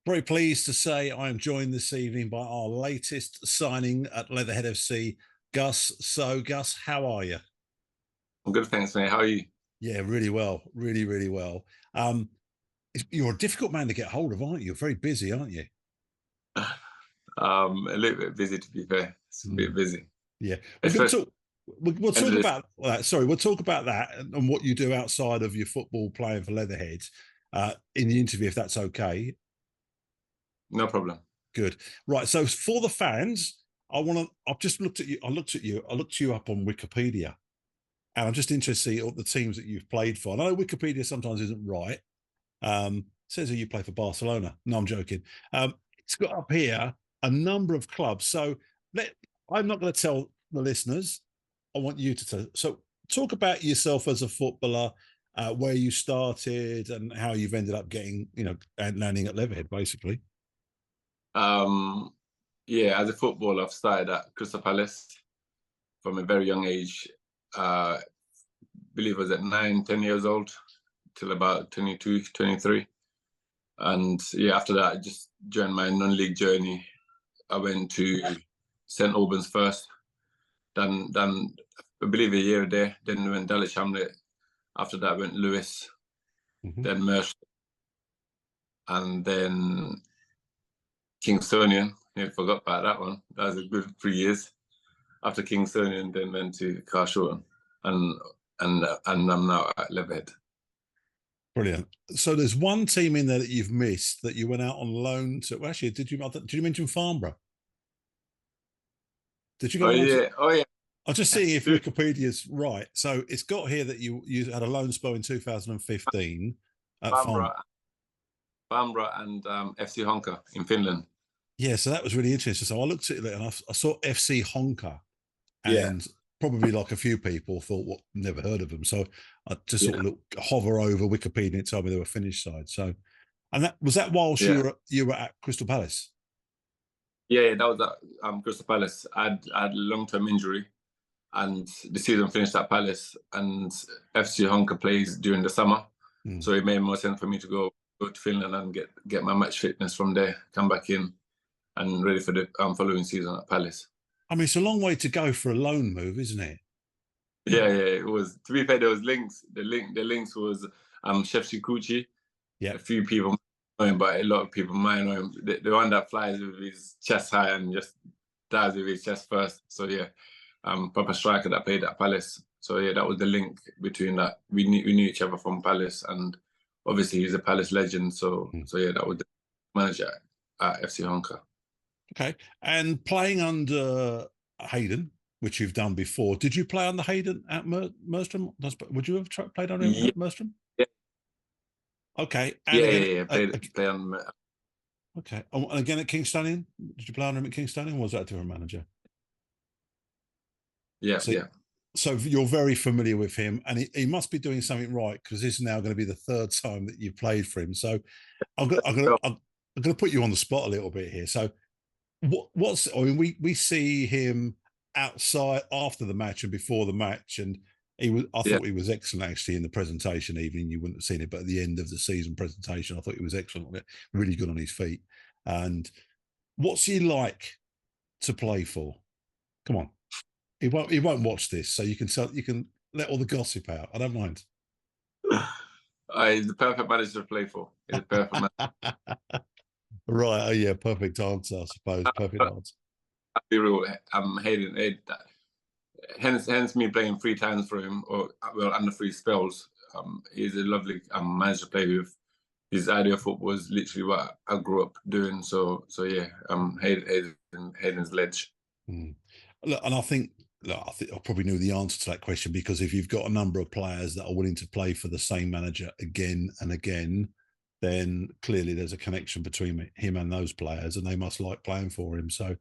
Very pleased to say I am joined this evening by our latest signing at Leatherhead FC, Gus. So, Gus, how are you? I'm good, thanks, mate. How are you? Yeah, really well, really, really well. Um, you're a difficult man to get hold of, aren't you? You're very busy, aren't you? A little bit busy, to be fair. It's a bit Mm, busy, yeah, we're going to especially talk. We'll end of talk this. about that. Sorry, we'll talk about that and what you do outside of your football playing for Leatherhead in the interview, if that's okay. No problem. Good. Right. So for the fans, I want to. I've just looked at you. I looked at you. I looked you up on Wikipedia. And I'm just interested to see all the teams that you've played for. I know Wikipedia sometimes isn't right. Says that you play for Barcelona. No, I'm joking. It's got up here a number of clubs. So I'm not going to tell the listeners. I want you to tell. So talk about yourself as a footballer, where you started and how you've ended up getting, and landing at Leatherhead, basically. Um, yeah, as a footballer, I've started at Crystal Palace from a very young age. I believe I was at 9, 10 years old till about 22, 23. And yeah, after that, I just joined my non-league journey. I went to St Albans first, then I believe a year there. Then we went Dulwich Hamlet. After that, went Lewis, Mm-hmm. then Mercer, and then Kingstonian. Yeah, forgot about that one. That was a good 3 years. After Kingstonian, then went to Carshalton, and and I'm now at Leatherhead. Brilliant. So there's one team in there that you've missed that you went out on loan to. Well, actually, did you mention Farnborough? Did you Oh go on to? yeah, oh yeah. I'm just seeing if Wikipedia's right. So it's got here that you had a loan spell in 2015 at Farm. Farnborough, Farnborough, and FC Honka in Finland. Yeah, so that was really interesting. So I looked at it and I saw FC Honka, Yeah, and probably like a few people thought, "What? Never heard of them." So I just sort yeah, of hover over Wikipedia and it told me they were Finnish side. So, and that was that whilst yeah. you were at Crystal Palace. Yeah, that was at Crystal Palace. I had a long-term injury, and the season finished at Palace, and FC Honka plays during the summer, Mm. so it made more sense for me to go to Finland and get my match fitness from there, come back in, and ready for the following season at Palace. I mean, it's a long way to go for a loan move, isn't it? Yeah, yeah, it was. To be fair, there was links. The links was Chef Shikuchi. Yeah. A few people know him, but a lot of people might know him. The one that flies with his chest high and just dives with his chest first. So yeah, proper striker that played at Palace. So yeah, that was the link between that. We knew each other from Palace, and obviously he's a Palace legend. So Mm. so yeah, that was the manager at FC Honka. Okay. And playing under Hayden, which you've done before, did you play under Hayden at Merstrom? Would you have played under him Yeah, at Merstrom? yeah, Okay. And yeah, again, yeah. Play on. okay. And again at Kingstonian, did you play under him at Kingstonian? Or was that a different manager? Yeah, So, yeah, so you're very familiar with him, and he must be doing something right because this is now going to be the third time that you've played for him. So I'm going to put you on the spot a little bit here. So I mean, we see him outside after the match and before the match, and I yeah. thought he was excellent actually in the presentation. Even you wouldn't have seen it, but at the end of the season presentation, I thought he was excellent, really good on his feet. And what's he like to play for? Come on, he won't watch this, so you can let all the gossip out. I don't mind. He's the perfect manager to play for. He's the perfect manager. Right. Oh, yeah. Perfect answer, I suppose. Perfect answer. I'll be real. I'm hating it. Hence me playing 3 times for him, or well, under 3 spells. He's a lovely manager to play with. His idea of football was literally what I grew up doing. So yeah, Hayden's ledge. Mm. Look, and I think I probably knew the answer to that question because if you've got a number of players that are willing to play for the same manager again and again, then clearly there's a connection between him and those players, and they must like playing for him. So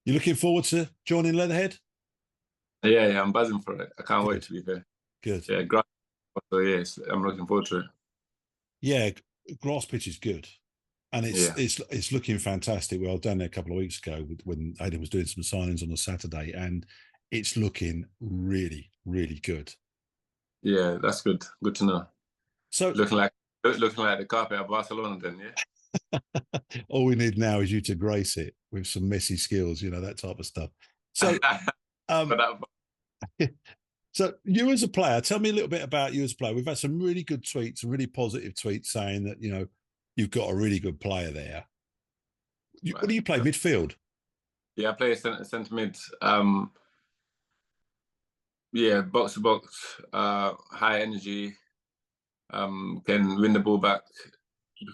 you're looking forward to joining Leatherhead? Yeah, yeah, I'm buzzing for it. I can't wait, Good, to be fair. good. Yeah, so yes, I'm looking forward to it. Yeah, grass pitch is good, and Yeah, it's looking fantastic. We were down there a couple of weeks ago when Aidan was doing some signings on a Saturday, and it's looking really, really good. yeah, that's good. Good to know. So Looking like the carpet at Barcelona, then, yeah. All we need now is you to grace it with some messy skills, that type of stuff. So, But that, so you as a player, tell me a little bit about you as a player. We've had some really good tweets, really positive tweets saying that you've got a really good player there. What do you play? Midfield? Yeah, I play centre mid. Yeah, box to box, high energy. Can win the ball back,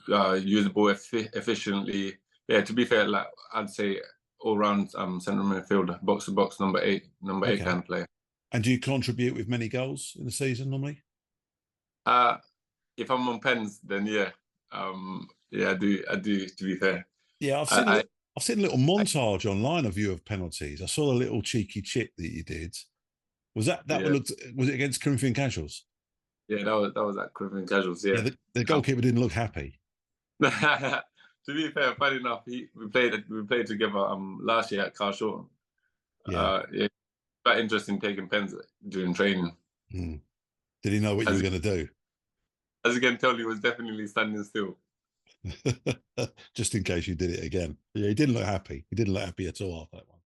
use the ball efficiently. Yeah, to be fair, like I'd say all round centre midfielder, box to box, number eight kind of player. And do you contribute with many goals in the season normally? If I'm on pens, then yeah, yeah, I do. To be fair, yeah, I've seen a little montage online of you of penalties. I saw a little cheeky chip that you did. Was that was it against Corinthian Casuals? Yeah, that was at Corinthian Casuals. Yeah, the goalkeeper didn't look happy. To be fair, funny enough, we played together last year at Carl Shorten. Yeah, quite interesting taking pens during training. Did he know what you were going to do? As you can tell, he was definitely standing still. Just in case you did it again. Yeah, he didn't look happy. He didn't look happy at all after that one.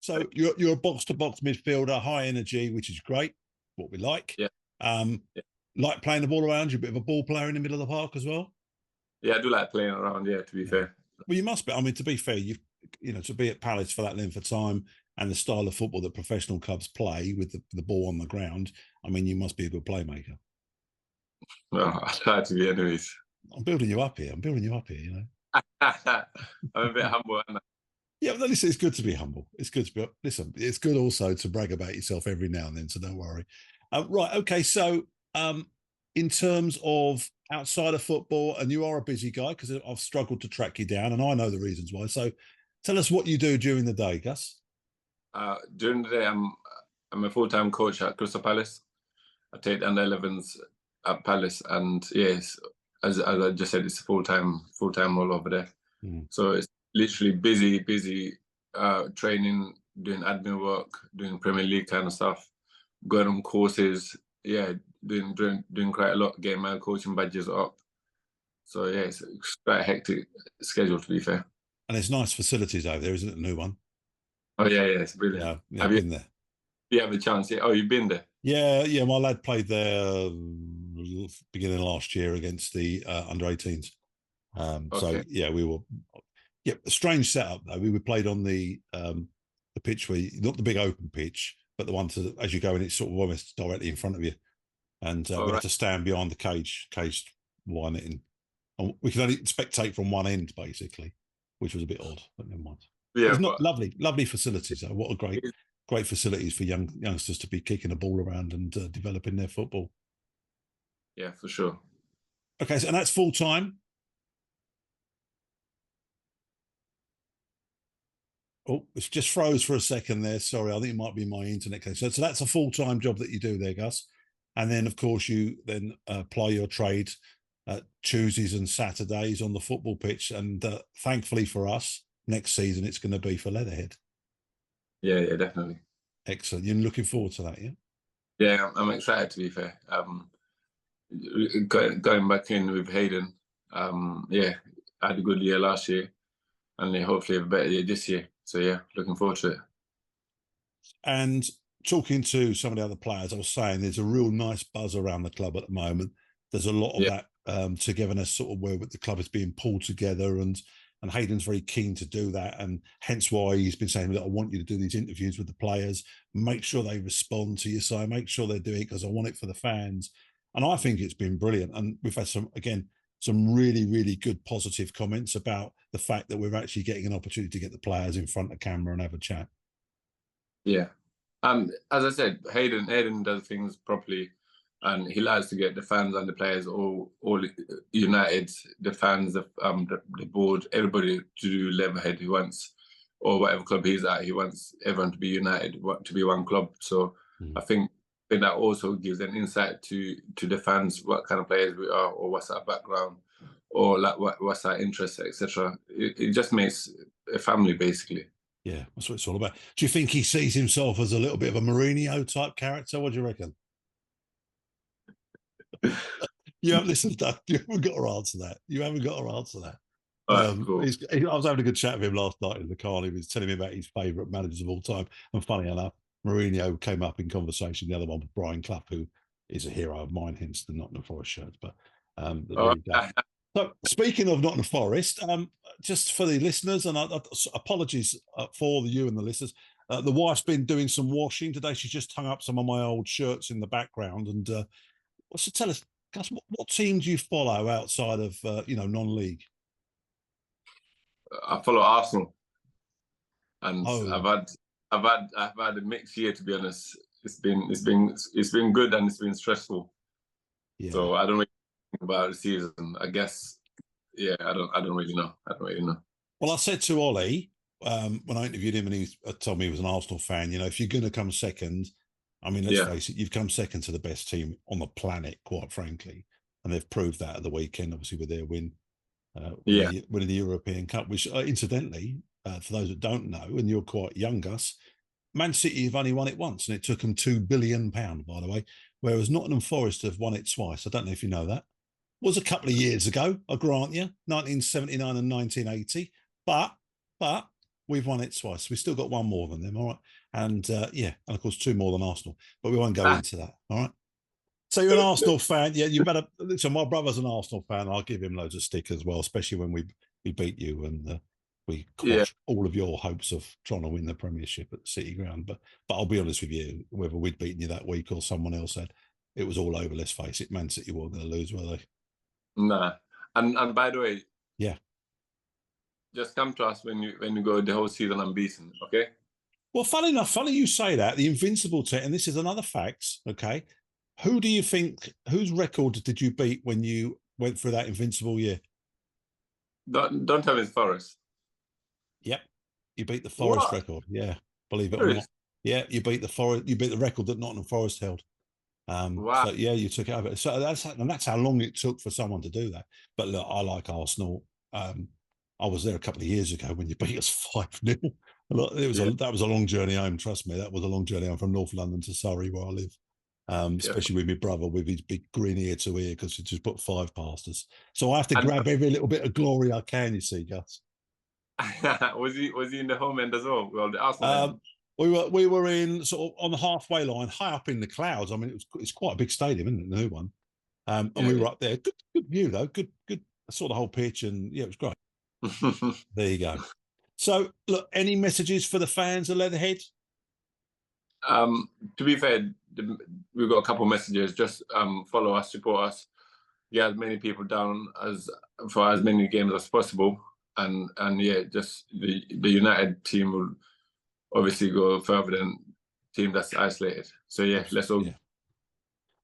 So you're a box-to-box midfielder, high energy, which is great, what we like. Yeah. Like playing the ball around. You're a bit of a ball player in the middle of the park as well. Yeah, I do like playing around. Yeah, to be fair. Well, you must be. I mean, to be fair, to be at Palace for that length of time and the style of football that professional clubs play with the ball on the ground. I mean, you must be a good playmaker. Well, I try to be, anyways. I'm building you up here. I'm a bit humble. Yeah, but listen, it's good to be humble. It's good to be. Listen, it's good also to brag about yourself every now and then. So don't worry. Right. Okay. So, in terms of outside of football, and you are a busy guy because I've struggled to track you down, and I know the reasons why. So, tell us what you do during the day, Gus. During the day, I'm a full-time coach at Crystal Palace. I take the under-11s at Palace, and yes, as I just said, it's a full-time role over there. So it's literally busy training, doing admin work, doing Premier League kind of stuff, going on courses. Yeah, doing quite a lot, getting my coaching badges up. So yeah, it's quite a hectic schedule, to be fair. And there's nice facilities over there, isn't it? A new one. Oh yeah, it's brilliant. Yeah, I've been there. You have a chance? Yeah. Oh, you've been there? Yeah. My lad played there beginning of last year against the under-18s. So yeah, we were. Yeah, a strange setup though. We played on the pitch where not the big open pitch, but the one as you go in, it's sort of almost directly in front of you, and we had to stand behind the cage one in. And we could only spectate from one end basically, which was a bit odd, but never mind. Yeah, it's lovely facilities. Though. What a great facilities for youngsters to be kicking a ball around and developing their football. Yeah, for sure. Okay, so and that's full time. Oh, it's just froze for a second there. Sorry, I think it might be my internet connection. So that's a full-time job that you do there, Gus. And then, of course, you then apply your trade Tuesdays and Saturdays on the football pitch. And thankfully for us, next season it's going to be for Leatherhead. Yeah, definitely. Excellent. You're looking forward to that, yeah? Yeah, I'm excited, to be fair. Going back in with Hayden, yeah, I had a good year last year, and hopefully have a better year this year. So yeah, looking forward to it. And talking to some of the other players, I was saying there's a real nice buzz around the club at the moment. There's a lot of that togetherness, sort of where the club is being pulled together, and Hayden's very keen to do that, and hence why he's been saying that I want you to do these interviews with the players, make sure they respond to you, so make sure they're doing it because I want it for the fans. And I think it's been brilliant, and we've had some really, really good positive comments about the fact that we're actually getting an opportunity to get the players in front of camera and have a chat. Yeah. As I said, Hayden does things properly, and he likes to get the fans and the players all united, the fans, the board, everybody to do Leatherhead. He wants, or whatever club he's at, he wants everyone to be united, to be one club. So I think that also gives an insight to the fans, what kind of players we are, or what's our background, or like what's our interests, etc. It just makes a family, basically. Yeah, that's what it's all about. Do you think he sees himself as a little bit of a Mourinho type character? What do you reckon? You haven't listened to that. You haven't got to answer that. You haven't got to answer that. All right, cool. I was having a good chat with him last night in the car. And he was telling me about his favourite managers of all time. And funny enough, Mourinho came up in conversation. The other one was Brian Clough, who is a hero of mine, hence the Nottingham Forest shirt. But there you go. So speaking of Nottingham Forest, just for the listeners, and apologies for you and the listeners, the wife's been doing some washing today. She's just hung up some of my old shirts in the background. And so tell us, Gus, what team do you follow outside of non-league? I follow Arsenal, and Oh. I've had a mixed year, to be honest. It's been good and it's been stressful. Yeah. So I don't really think about the season. I guess, yeah, I don't really know. Well, I said to Ollie when I interviewed him, and he told me he was an Arsenal fan. If you're going to come second, I mean, let's face it, you've come second to the best team on the planet, quite frankly, and they've proved that at the weekend, obviously with their win. Winning the European Cup, which incidentally, for those that don't know, and you're quite young, Gus, Man City have only won it once, and it took them £2 billion, by the way, whereas Nottingham Forest have won it twice. I don't know if you know that. It was a couple of years ago, I grant you, 1979 and 1980, but we've won it twice. We've still got one more than them, all right? And and of course 2 more than Arsenal, but we won't go into that, all right? So you're an Arsenal fan. Yeah, you better. So my brother's an Arsenal fan. I'll give him loads of stick as well, especially when we beat you and we quash all of your hopes of trying to win the Premiership at the City Ground. But I'll be honest with you, whether we'd beaten you that week or someone else had, it was all over. Let's face it, Man City weren't going to lose, were they? Nah. And by the way, yeah, just come to us when you go the whole season unbeaten, okay? Well, funny you say that. The Invincible team, and this is another fact, okay? Who do you think, whose record did you beat when you went through that Invincible year? Don't tell me it's Forest. Yep. You beat the Forest record. Yeah. Believe it or not. Yeah, you beat the Forest. You beat the record that Nottingham Forest held. Wow. So yeah, you took it over. So that's how long it took for someone to do that. But look, I like Arsenal. I was there a couple of years ago when you beat us 5-0. That was a long journey home. Trust me, that was a long journey home from North London to Surrey, where I live. Especially with my brother with his big grin ear to ear because he just put 5 past us. So I have to grab every little bit of glory I can. You see, Gus. was he in the home end as well? Well, the Arsenal end. We were in sort of on the halfway line, high up in the clouds. I mean, it's quite a big stadium, isn't it? The new one. And we were up there. Good view though. Good. I saw the whole pitch, and yeah, it was great. There you go. So, look, any messages for the fans of Leatherhead? To be fair, we've got a couple of messages. Just follow us, support us, get as many people down for as many games as possible, and yeah, just the United team will obviously go further than team that's isolated. So yeah, let's all. Yeah.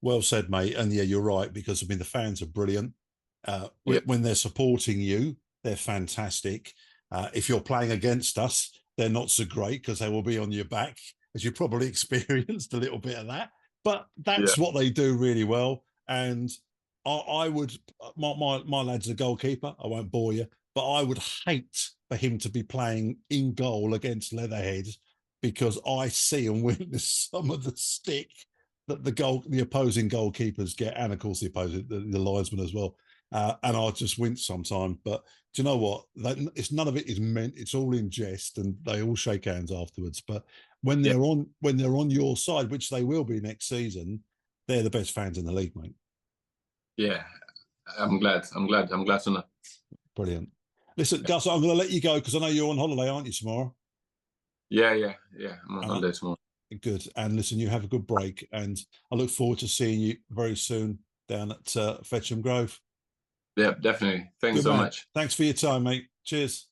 Well said, mate. And yeah, you're right, because I mean the fans are brilliant. When they're supporting you, they're fantastic. If you're playing against us, they're not so great because they will be on your back, as you probably experienced a little bit of that. But that's what they do really well. And I would, my lad's a goalkeeper. I won't bore you, but I would hate for him to be playing in goal against Leatherhead, because I see and witness some of the stick that the opposing goalkeepers get, and of course the linesman as well. And I just wince sometimes. But do you know what? None of it is meant. It's all in jest, and they all shake hands afterwards. But when they're on your side, which they will be next season, they're the best fans in the league, mate. Yeah, I'm glad to know. Brilliant. Listen, Gus, I'm going to let you go because I know you're on holiday, aren't you, tomorrow? Yeah. I'm on holiday tomorrow. Good. And listen, you have a good break, and I look forward to seeing you very soon down at Fetcham Grove. Yeah, definitely. Thanks so much. Thanks for your time, mate. Cheers.